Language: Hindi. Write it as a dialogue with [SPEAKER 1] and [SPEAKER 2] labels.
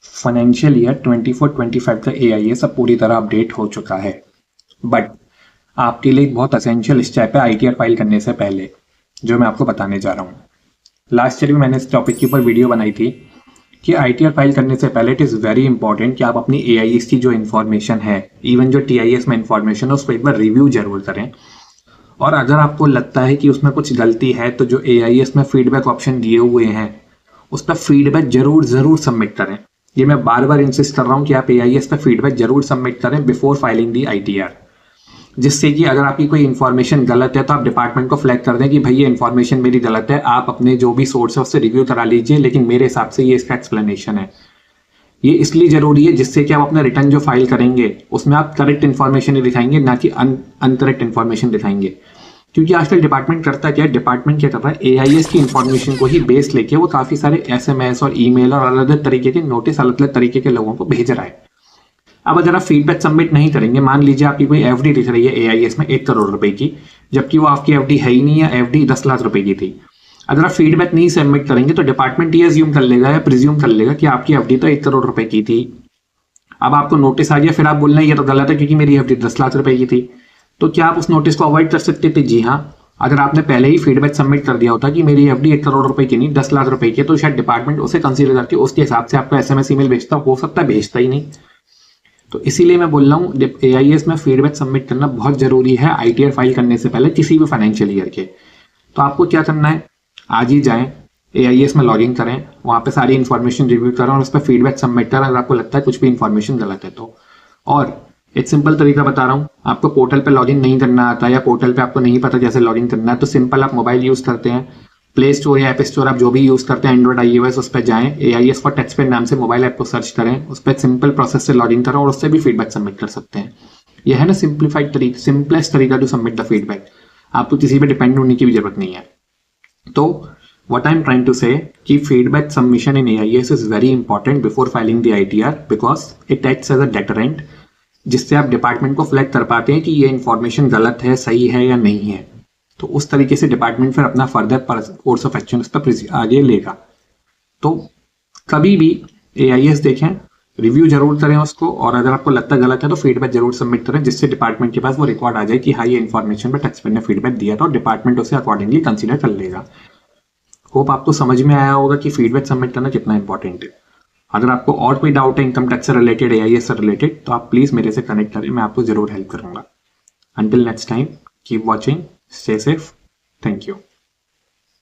[SPEAKER 1] फाइनेंशियल ईयर 24-25 का AIS अब पूरी तरह अपडेट हो चुका है, बट आपके लिए एक बहुत असेंशियल स्टेप है ITR फाइल करने से पहले, जो मैं आपको बताने जा रहा हूँ। लास्ट ईयर भी मैंने इस टॉपिक के ऊपर वीडियो बनाई थी कि ITR फाइल करने से पहले इट इज़ वेरी इंपॉर्टेंट कि आप अपनी AIS की जो इन्फॉर्मेशन है, इवन जो TIS में इन्फॉर्मेशन है, उसको एक बार रिव्यू जरूर करें। और अगर आपको लगता है कि उसमें कुछ गलती है तो जो AIS में फीडबैक ऑप्शन दिए हुए हैं उस पर फीडबैक जरूर सबमिट करें। ये मैं बार बार इंसिस्ट कर रहा हूँ कि आप AIS पर फीडबैक जरूर सबमिट करें बिफोर फाइलिंग दी ITR, जिससे कि अगर आपकी कोई इन्फॉर्मेशन गलत है तो आप डिपार्टमेंट को फ्लैग कर दें कि भाई ये इन्फॉर्मेशन मेरी गलत है, आप अपने जो भी सोर्स है उससे रिव्यू करा लीजिए, लेकिन मेरे हिसाब से ये इसका एक्सप्लेनेशन है। ये इसलिए जरूरी है जिससे कि आप अपना रिटर्न जो फाइल करेंगे उसमें आप करेक्ट इन्फॉर्मेशन ही दिखाएंगे, ना कि अनकरेक्ट इन्फॉर्मेशन दिखाएंगे। क्योंकि आजकल डिपार्टमेंट करता क्या है, डिपार्टमेंट क्या कर रहा है, AIS की इन्फॉर्मेशन को ही बेस लेके वो काफी सारे SMS और ईमेल और अलग अलग तरीके के नोटिस अलग अलग तरीके के लोगों को भेज रहा है। अब अगर आप फीडबैक सबमिट नहीं करेंगे, मान लीजिए आपकी कोई FD दिख रही है AIS में 1 करोड़ रुपए की, जबकि वो आपकी FD है ही नहीं, या FD 10 लाख रुपए की थी। अगर आप फीडबैक नहीं सबमिट करेंगे तो डिपार्टमेंट ये अज्यूम कर लेगा या प्रिज्यूम कर लेगा कि आपकी FD तो 1 करोड़ रुपए की थी। अब आपको नोटिस आ गया, फिर आप बोलना ये तो गलत है क्योंकि मेरी FD 10 लाख रुपए की थी। तो क्या आप उस नोटिस को अवॉइड कर सकते थे? जी हाँ। अगर आपने पहले ही फीडबैक सबमिट कर दिया होता कि मेरी FD 1 करोड़ रुपए की नहीं 10 लाख रुपए की है, तो शायद डिपार्टमेंट उसे कंसीडर करके उसके हिसाब से आपको SMS ईमेल भेजता, हो सकता है भेजता ही नहीं। तो इसीलिए मैं बोल रहा हूँ AIS में फीडबैक सबमिट करना बहुत जरूरी है ITR फाइल करने से पहले किसी भी फाइनेंशियल ईयर के। तो आपको क्या करना है, आज ही जाएं AIS में लॉगिन करें, वहां पे सारी इन्फॉर्मेशन रिव्यू करें और उस पर फीडबैक सबमिट करें अगर आपको लगता है कुछ भी इन्फॉर्मेशन गलत है तो। और एक सिंपल तरीका बता रहा हूँ, आपको पोर्टल पे लॉगिन नहीं करना आता या पोर्टल पे आपको नहीं पता कैसे लॉगिन करना है, तो सिंपल आप मोबाइल यूज करते हैं, प्ले स्टोर या ऐप स्टोर आप जो भी यूज करते हैं, एंड्रॉइड iOS, उस पर जाएं, AIS फॉर टैक्सपेयर नाम से मोबाइल ऐप को सर्च करें, उस पर सिंपल प्रोसेस से लॉगिन करें और उससे भी फीडबैक सबमिट कर सकते हैं। यह है ना सिंप्लीफाइड तरीका, सिंपलेस्ट तरीका टू सबमिट द फीडबैक। आपको किसी पे डिपेंड होने की भी जरूरत नहीं है। तो what I'm trying to say कि feedback submission in AIS is very important before filing the ITR because it acts as a deterrent, जिससे आप डिपार्टमेंट को फ्लैग कर पाते हैं कि ये इन्फॉर्मेशन गलत है, सही है या नहीं है। तो उस तरीके से डिपार्टमेंट फिर अपना फर्दर कोर्स ऑफ एक्शन उस पर आगे लेगा। तो कभी भी AIS देखें, रिव्यू जरूर करें उसको, और अगर आपको लगता है गलत है तो फीडबैक जरूर सबमिट करें, जिससे डिपार्टमेंट के पास वो रिकॉर्ड आ जाए कि हाँ ये इन्फॉर्मेशन पर टैक्सपेयर ने फीडबैक दिया था और डिपार्टमेंट उसे अकॉर्डिंगली कंसिडर कर लेगा। होप आपको समझ में आया होगा कि फीडबैक सबमिट करना कितना इंपॉर्टेंट है। अगर आपको और कोई डाउट है इनकम टैक्स से रिलेटेड, AIS से रिलेटेड, तो आप प्लीज मेरे से कनेक्ट करें, मैं आपको जरूर हेल्प करूंगा। Until next time, keep watching, stay safe, thank you.